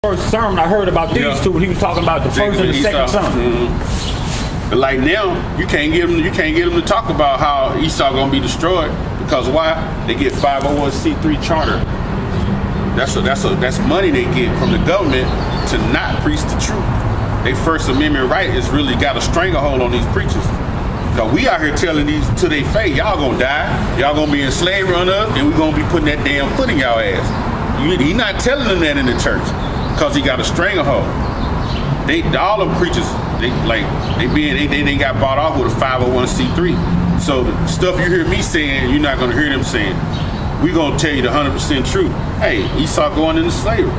first sermon I heard about these two when he was talking about the first and the second son. Mm-hmm. But like now, you can't get them to talk about how Esau gonna be destroyed, because why? They get 501c3 charter. That's money they get from the government to not preach the truth. Their First Amendment right is really got a stranglehold on these preachers. So we out here telling these to their face, y'all gonna die, y'all gonna be in slavery on us, and we gonna be putting that damn foot in y'all ass. He not telling them that in the church, because he got a stranglehold. All them preachers, they got bought off with a 501c3. So the stuff you hear me saying, you're not gonna hear them saying. We gonna tell you the 100% truth. Hey, Esau going into slavery.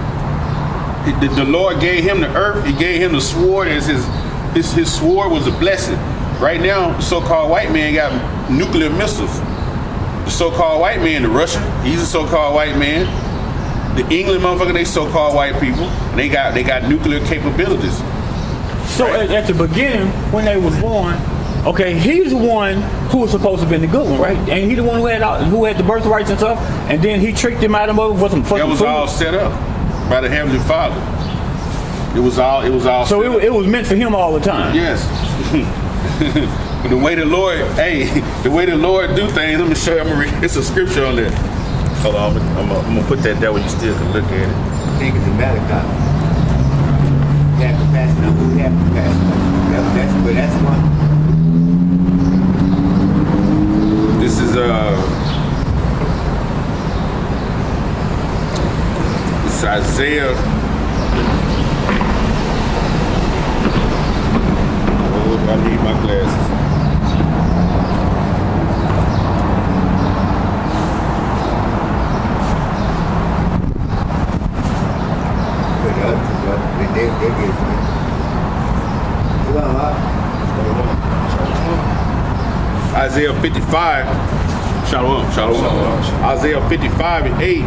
The Lord gave him the earth. He gave him the sword as his sword was a blessing. Right now, the so-called white man got nuclear missiles. The so-called white man, the Russian, he's a so-called white man. The England motherfucker, they so-called white people. And they got nuclear capabilities. So right? At the beginning, when they was born, okay, he's the one who was supposed to be the good one, right? And he the one who had the birthrights and stuff. And then he tricked him out of them with some fucking That was food. all set up by the Heavenly Father. It was all. So it was meant for him all the time. Yes. The way the Lord do things. Let me show you. It's a scripture on there. Hold on, I'm gonna put that there where you still can look at it. I think it's a Malachi. You have compassion on who you have compassion on. That's one. This is it's Isaiah. Oh, I need my glasses. Isaiah 55, Shalom. Isaiah 55 and 8,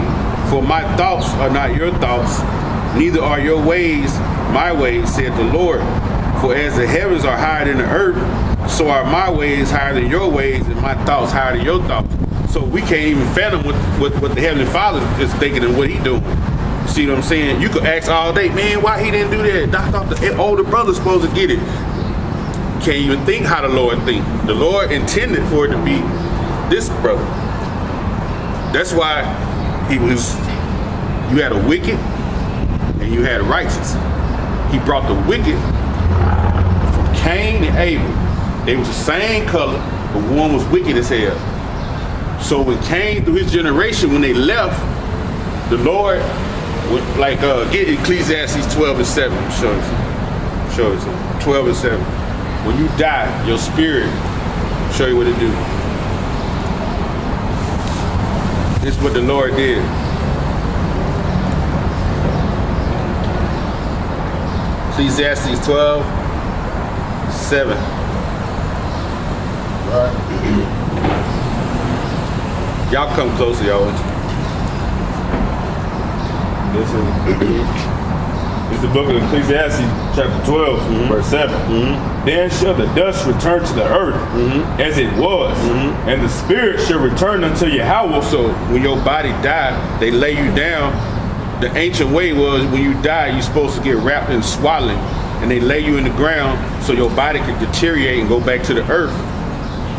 for my thoughts are not your thoughts, neither are your ways my ways, said the Lord. For as the heavens are higher than the earth, so are my ways higher than your ways, and my thoughts higher than your thoughts. So we can't even fathom what the Heavenly Father is thinking and what he doing. See what I'm saying? You could ask all day, man, why he didn't do that? I thought the older brother's supposed to get it. Can't even think how the Lord think. The Lord intended for it to be this brother. That's why you had a wicked and you had a righteous. He brought the wicked from Cain and Abel. They was the same color, but one was wicked as hell. So when Cain, through his generation, when they left, the Lord would get Ecclesiastes 12 and 7. Show it. 12 and 7. When you die, your spirit show you what to do. This is what the Lord did. Ecclesiastes 12, 7. Right. Y'all come closer, y'all. This is the book of Ecclesiastes, chapter 12, verse 7. Mm-hmm. Then shall the dust return to the earth as it was, and the spirit shall return unto Yahweh. So when your body died, they lay you down. The ancient way was when you die, you're supposed to get wrapped in swaddling, and they lay you in the ground so your body could deteriorate and go back to the earth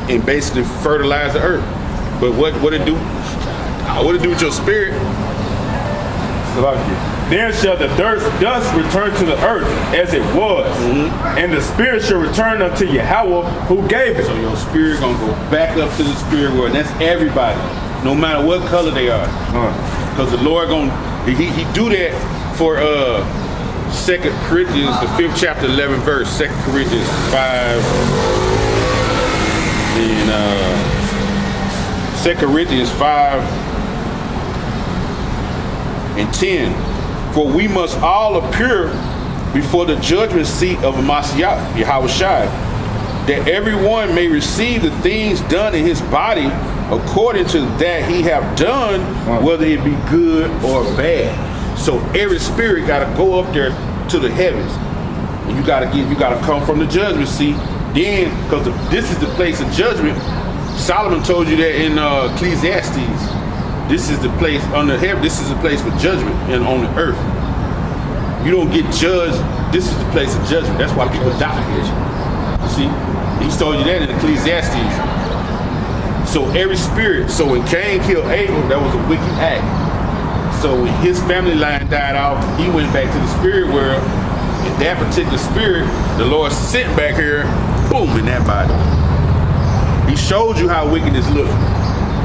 and basically fertilize the earth. But what it do? What it do with your spirit? Then shall the dust return to the earth as it was, and the spirit shall return unto Yahweh who gave it. So your spirit gonna go back up to the spirit world, and that's everybody, no matter what color they are. Because the Lord he do that for 2 Corinthians, the 5th chapter, 11th verse, 2 Corinthians 5, and 2 Corinthians 5 and 10. For we must all appear before the judgment seat of Mashiach, Yahushua, that everyone may receive the things done in his body according to that he have done, whether it be good or bad. So every spirit got to go up there to the heavens, and you got to come from the judgment seat. Then, because this is the place of judgment. Solomon told you that in Ecclesiastes. This is the place under heaven. This is the place for judgment and on the earth. You don't get judged. This is the place of judgment. That's why people die here. You see? He told you that in Ecclesiastes. So every spirit, so when Cain killed Abel, that was a wicked act. So when his family line died off, he went back to the spirit world. And that particular spirit, the Lord sent back here, boom, in that body. He showed you how wickedness looked,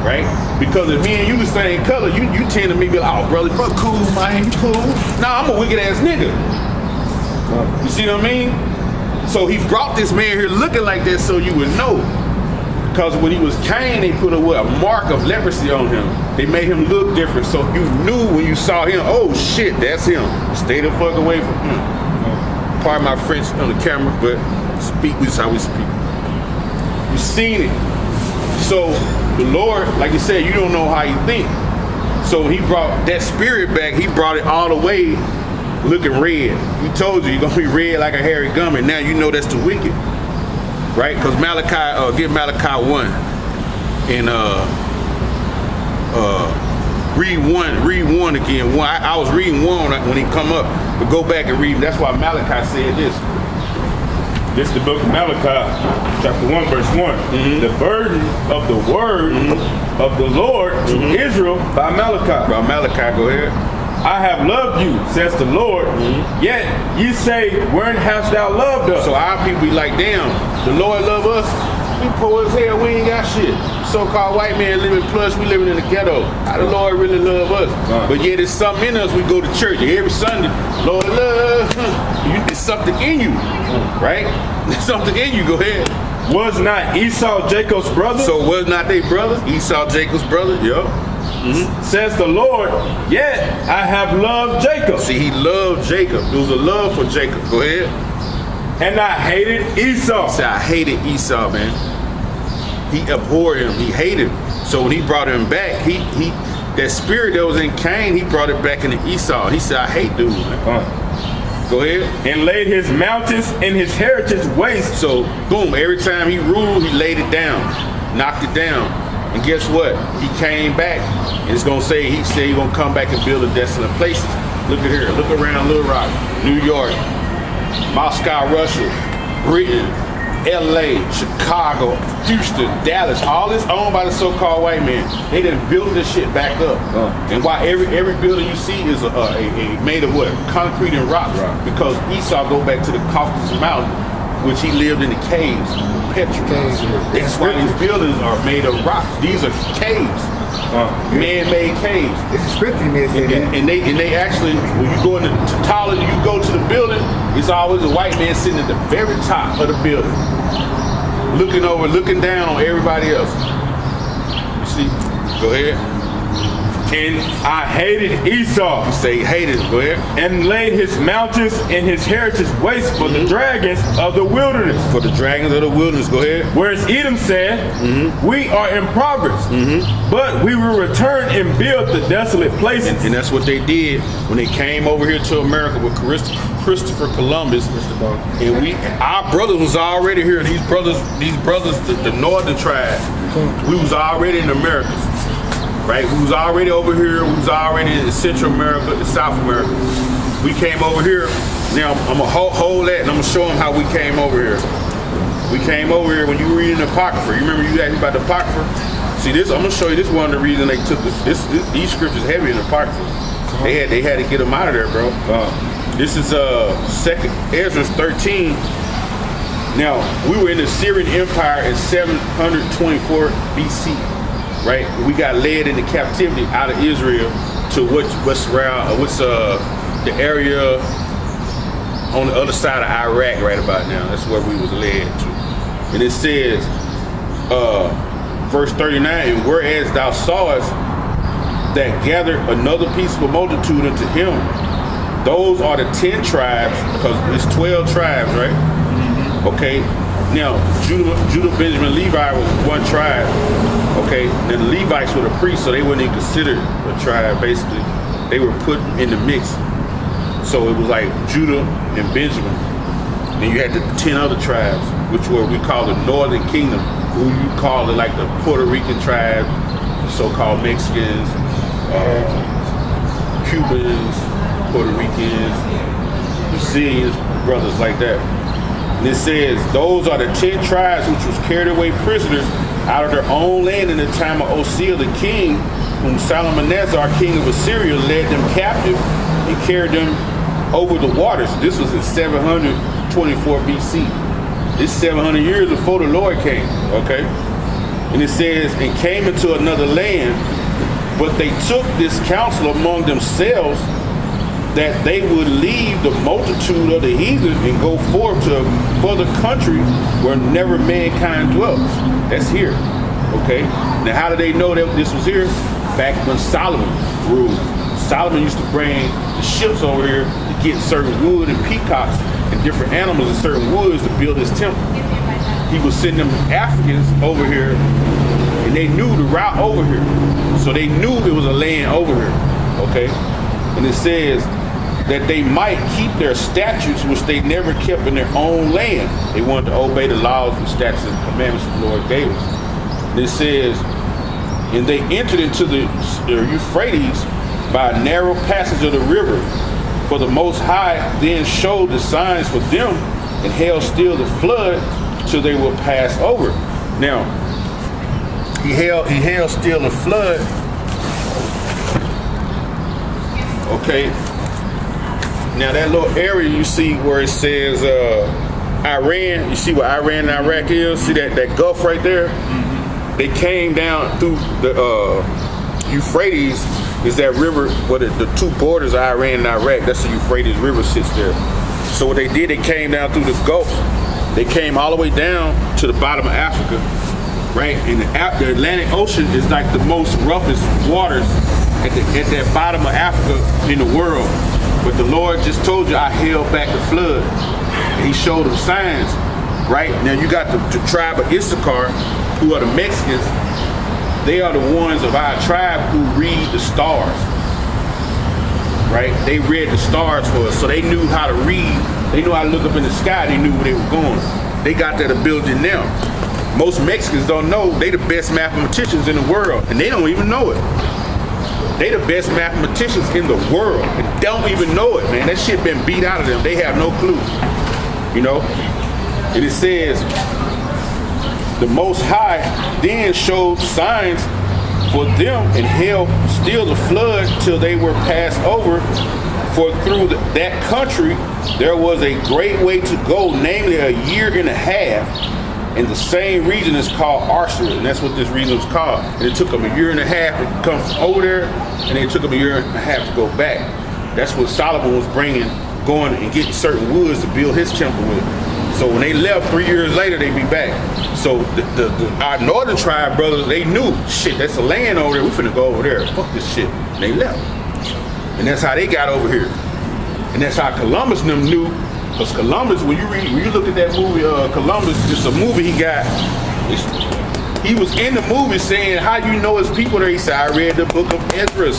right? Because if me and you the same color, you tend to me be like, oh, brother, cool, man, you cool. Nah, I'm a wicked ass nigga. You see what I mean? So he brought this man here looking like that so you would know. Because when he was Cain, they put a mark of leprosy on him. They made him look different, so you knew when you saw him, oh shit, that's him. Stay the fuck away from him. Pardon my French on the camera, but speak this how we speak. You seen it. So the Lord, like you said, you don't know how you think. So he brought that spirit back, he brought it all the way looking red. He told you you're gonna be red like a hairy gummy. Now you know that's the wicked. Right? Because Malachi, get Malachi 1 and read one again. I was reading one when he come up, but go back and read. That's why Malachi said this. This is the book of Malachi, chapter 1, verse 1. Mm-hmm. The burden of the word of the Lord to Israel by Malachi. By Malachi, go ahead. I have loved you, says the Lord, yet you say, wherein hast thou loved us? So our people be like, damn, the Lord love us? We poor as hell, we ain't got shit. So-called white man living plush, we living in the ghetto. How the Lord really love us? But yet there's something in us, we go to church every Sunday. Lord love, there's something in you, right? There's something in you, go ahead. Was not Esau Jacob's brother? So was not they brothers? Esau Jacob's brother, yup. Says the Lord, yet I have loved Jacob. See, he loved Jacob. There was a love for Jacob. Go ahead. And I hated Esau. See, I hated Esau, man. He abhorred him. He hated him. So when he brought him back, he that spirit that was in Cain, he brought it back into Esau. He said, I hate dude, man. Go ahead. And laid his mountains and his heritage waste. So, boom, every time he ruled, he laid it down, knocked it down. And guess what? He came back. And it's going to say, he said he's going to come back and build a desolate places. Look at here. Look around Little Rock, New York, Moscow, Russia, Britain, LA, Chicago, Houston, Dallas. All this owned by the so-called white man. They done built this shit back up. And why every building you see is a made of what? Concrete and rocks. Because Esau go back to the Caucasus Mountain, which he lived in the caves, petrified. That's why these buildings are made of rocks. These are caves, man-made caves. It's a scripture in there. And they actually, when you go into taller, you go to the building, it's always a white man sitting at the very top of the building, looking down on everybody else. You see? Go ahead. And I hated Esau. You say hated, go ahead. And laid his mountains and his heritage waste for the dragons of the wilderness. For the dragons of the wilderness, go ahead. Whereas Edom said, we are in progress, but we will return and build the desolate places. And that's what they did when they came over here to America with Christopher Columbus. And our brothers was already here. These brothers, the northern tribe, we was already in the Americas. Right, we was already over here. We was already in Central America, in South America. We came over here. Now I'm gonna hold that, and I'm gonna show them how we came over here. We came over here when you were reading the Apocrypha. You remember you asked me about the Apocrypha? See this? I'm gonna show you this one of the reasons they took these scriptures heavy in the Apocrypha. They had to get them out of there, bro. This is Second Ezra 13. Now we were in the Syrian Empire in 724 BC. Right, we got led into captivity out of Israel to what's the area on the other side of Iraq right about now. That's where we was led to. And it says, verse 39, and whereas thou sawest that gathered another peaceable multitude unto him, those are the 10 tribes, because it's 12 tribes, right? Okay. Now, Judah, Benjamin, Levi was one tribe. Okay, then the Levites were the priests, so they weren't even considered a tribe. Basically, they were put in the mix. So it was like Judah and Benjamin. Then you had the 10 other tribes, which we call the Northern Kingdom, who you call it like the Puerto Rican tribe, the so-called Mexicans, Cubans, Puerto Ricans, Sicilians, brothers like that. And it says, those are the 10 tribes which was carried away prisoners out of their own land in the time of Osea the king, whom Salmanasar, king of Assyria, led them captive and carried them over the waters. This was in 724 BC. This 700 years before the Lord came, okay? And it says, and came into another land, but they took this counsel among themselves that they would leave the multitude of the heathen and go forth to a further country where never mankind dwells. That's here, okay? Now, how did they know that this was here? Back when Solomon ruled. Solomon used to bring the ships over here to get certain wood and peacocks and different animals and certain woods to build his temple. He was sending them Africans over here, and they knew the route over here. So they knew it was a land over here, okay? And it says that they might keep their statutes, which they never kept in their own land. They wanted to obey the laws and statutes and commandments the Lord gave us. And it says, and they entered into the Euphrates by a narrow passage of the river. For the Most High then showed the signs for them and held still the flood till they will pass over. Now, he held still the flood. Okay. Now that little area you see where it says Iran, you see what Iran and Iraq is? See that Gulf right there? Mm-hmm. They came down through the Euphrates, is that river where the two borders of Iran and Iraq. That's the Euphrates River sits there. So what they did, they came down through the Gulf. They came all the way down to the bottom of Africa, right? And the Atlantic Ocean is like the most roughest waters at that bottom of Africa in the world. But the Lord just told you, I held back the flood. He showed them signs, right? Now you got the tribe of Issachar, who are the Mexicans. They are the ones of our tribe who read the stars, right? They read the stars for us, so they knew how to read. They knew how to look up in the sky. They knew where they were going. They got that ability now. Most Mexicans don't know they the best mathematicians in the world, and they don't even know it. They the best mathematicians in the world and don't even know it, man. That shit been beat out of them. They have no clue, you know? And it says, the Most High then showed signs for them and held still the flood till they were passed over. For through that country there was a great way to go, namely a year and a half. And the same region is called Arsir, and that's what this region was called. And it took them a year and a half to come from over there, and it took them a year and a half to go back. That's what Solomon was going and getting certain woods to build his temple with. So when they left 3 years later, they'd be back. So our northern tribe brothers, they knew, shit, that's a land over there. We finna go over there. Fuck this shit. And they left. And that's how they got over here. And that's how Columbus and them knew. Because Columbus, when you look at that movie, Columbus, it's a movie he got. He was in the movie saying, how you know it's people there? He said, I read the book of Ezra.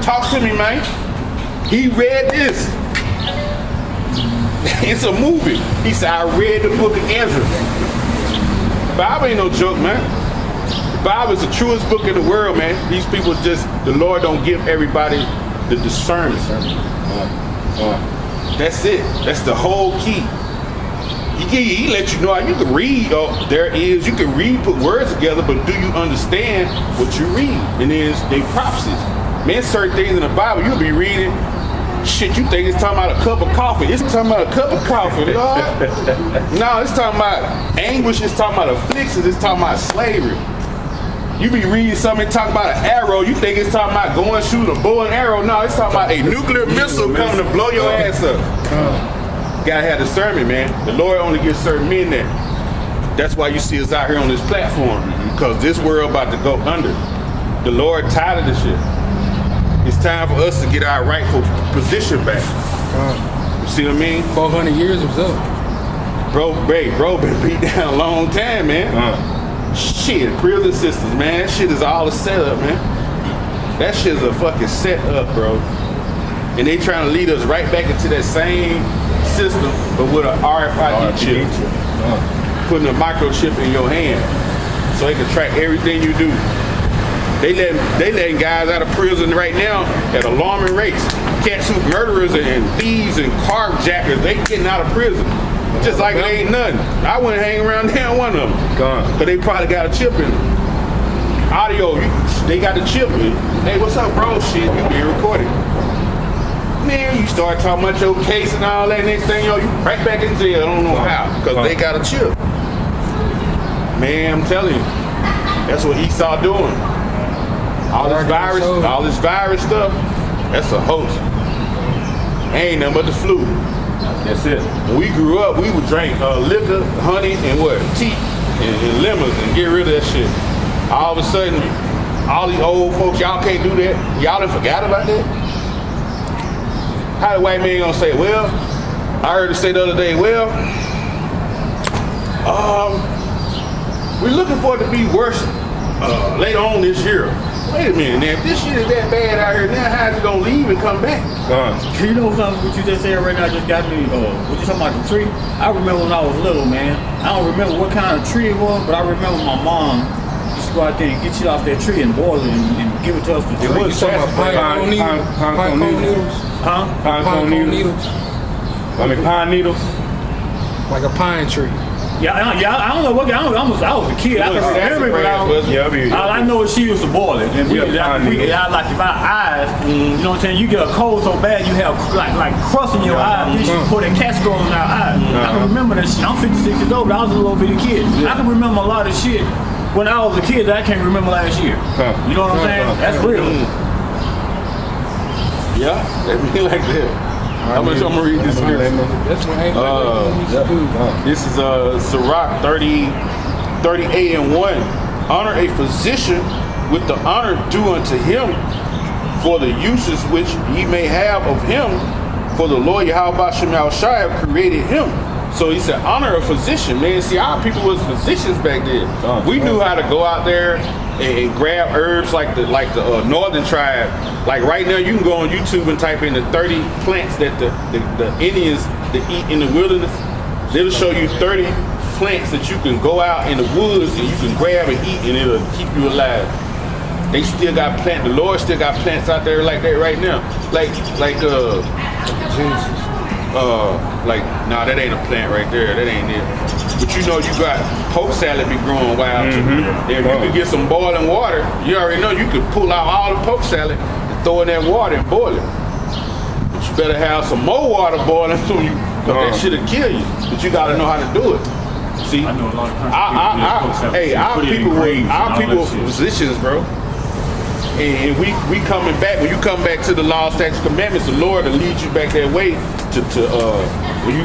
Talk to me, man. He read this. It's a movie. He said, I read the book of Ezra. The Bible ain't no joke, man. The Bible is the truest book in the world, man. These people just, the Lord don't give everybody the discernment. That's it. That's the whole key. He let you know how you can read. You can read, put words together, but do you understand what you read? And then they prophecies. Man, certain things in the Bible, you'll be reading, shit, you think it's talking about a cup of coffee. It's talking about a cup of coffee, Lord. No, it's talking about anguish. It's talking about afflictions. It's talking about slavery. You be reading something talking about an arrow, you think it's talking about going shoot a bow and arrow. No, it's talking about a nuclear missile coming to blow your ass up. Gotta have discernment, man. The Lord only gives certain men that. That's why you see us out here on this platform, because this world about to go under. The Lord tired of this shit. It's time for us to get our rightful position back. You see what I mean? 400 years or so. Bro been beat down a long time, man. Shit, prison systems, man. That shit is all a setup, man. That shit is a fucking setup, bro. And they trying to lead us right back into that same system, but with an RFID chip. Putting a microchip in your hand so they can track everything you do. They letting guys out of prison right now at alarming rates. cats who murderers and thieves and carjackers, they getting out of prison. Just like it ain't nothing. I wouldn't hang around down one of them. Gone. Cause they probably got a chip in them. Audio, they got the chip in. Hey, what's up, bro? Shit, you being recorded. Man, you start talking about your case and all that, next thing you know, you right back in jail. I don't know how, because they got a chip. Man, I'm telling you, that's what Esau doing. All this virus stuff, that's a hoax. Ain't nothing but the flu. That's it. When we grew up, we would drink liquor, honey, and what? Tea and lemons and get rid of that shit. All of a sudden, all these old folks, y'all can't do that. Y'all done forgot about that? How the white man gonna say, well, I heard it say the other day, well, we're looking for it to be worse later on this year. Wait a minute, now, if this shit is that bad out here, now how's it gonna leave and come back? You know something, what you just said right now just got me, what you talking about, the tree? I remember when I was little, man. I don't remember what kind of tree it was, but I remember my mom used to go out there and get shit off that tree and boil it and give it to us for free. was Pine cone needles. Huh? Pine cone needles. I mean, pine needles. Like a pine tree. Yeah, I don't know what. I was a kid. I can remember it, but all I know is she used to boil it, and like if our eyes, you know what I'm saying, you get a cold so bad you have like crust in your eye. Then she put a castor on our eye. I can remember that shit. I'm 56 years old, but I was a little bitty kid. I can remember a lot of shit when I was a kid that I can't remember last year. You know what I'm saying? That's real. Yeah, they be like that. I'm gonna read this scripture. That's what ain't This is Sirach 38:1. Honor a physician with the honor due unto him for the uses which ye may have of him, for the Lord Yahweh Shem Yahushua have created him. So he said, honor a physician, man. See, our people was physicians back then. We knew how to go out there and grab herbs like the northern tribe. Like right now, you can go on YouTube and type in the 30 plants that the Indians that eat in the wilderness. It'll show you 30 plants that you can go out in the woods and you can grab and eat, and it'll keep you alive. They still got plants. The Lord still got plants out there like that right now. Nah, that ain't a plant right there. That ain't it. But you know, you got poke salad be growing wild too. If you could get some boiling water, you already know you could pull out all the poke salad and throw in that water and boil it. But you better have some more water boiling so that shit'll kill you. But you gotta know how to do it. See, I know a lot of our people are physicians, bro. And we coming back. When you come back to the law, statutes, commandments, the Lord will lead you back that way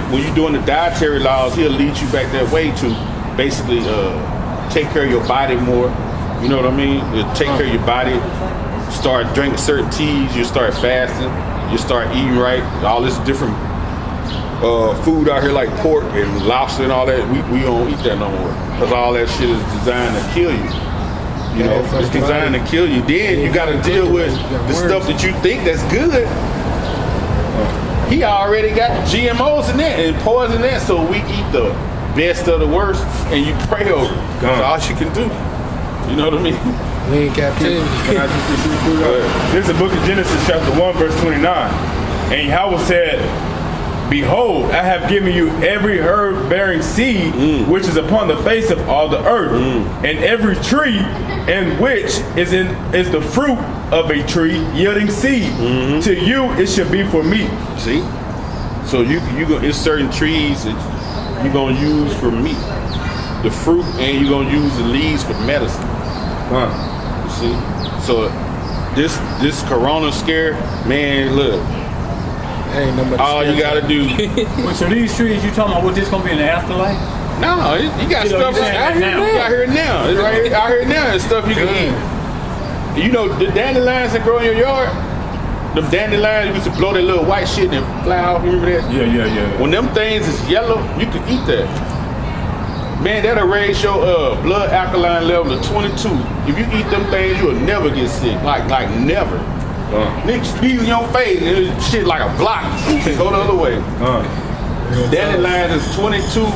when you doing the dietary laws, he'll lead you back that way to basically take care of your body more. You know what I mean? It'll take care of your body. Start drinking certain teas. You start fasting. You start eating right. All this different food out here like pork and lobster and all that. We don't eat that no more because all that shit is designed to kill you. You know, it's designed to kill you. Then you got to deal with the stuff that you think that's good. He already got GMOs in there and poison in there, so we eat the best of the worst, and you pray over it. That's all you can do. You know what I mean? We in captivity. This is the book of Genesis, chapter 1, verse 29. And Yahweh said, behold, I have given you every herb bearing seed which is upon the face of all the earth, and every tree in which is the fruit of a tree yielding seed. To you it should be for meat. See? So you it's certain trees that you're gonna use for meat. The fruit, and you're gonna use the leaves for medicine. You see? So this corona scare, man, look. All you gotta do. Wait, so these trees you talking about, what this gonna be in the afterlife? No, you got stuff out here now. It's right out here now. It's stuff you can eat. You know the dandelions that grow in your yard. The dandelions, you used to blow that little white shit and fly off. Remember that? Yeah. When them things is yellow, you can eat that. Man, that'll raise your blood alkaline level to 22. If you eat them things, you'll never get sick. Like never. Niggas sneeze in your face and shit like a block. Go the other way. Dandelions is 22.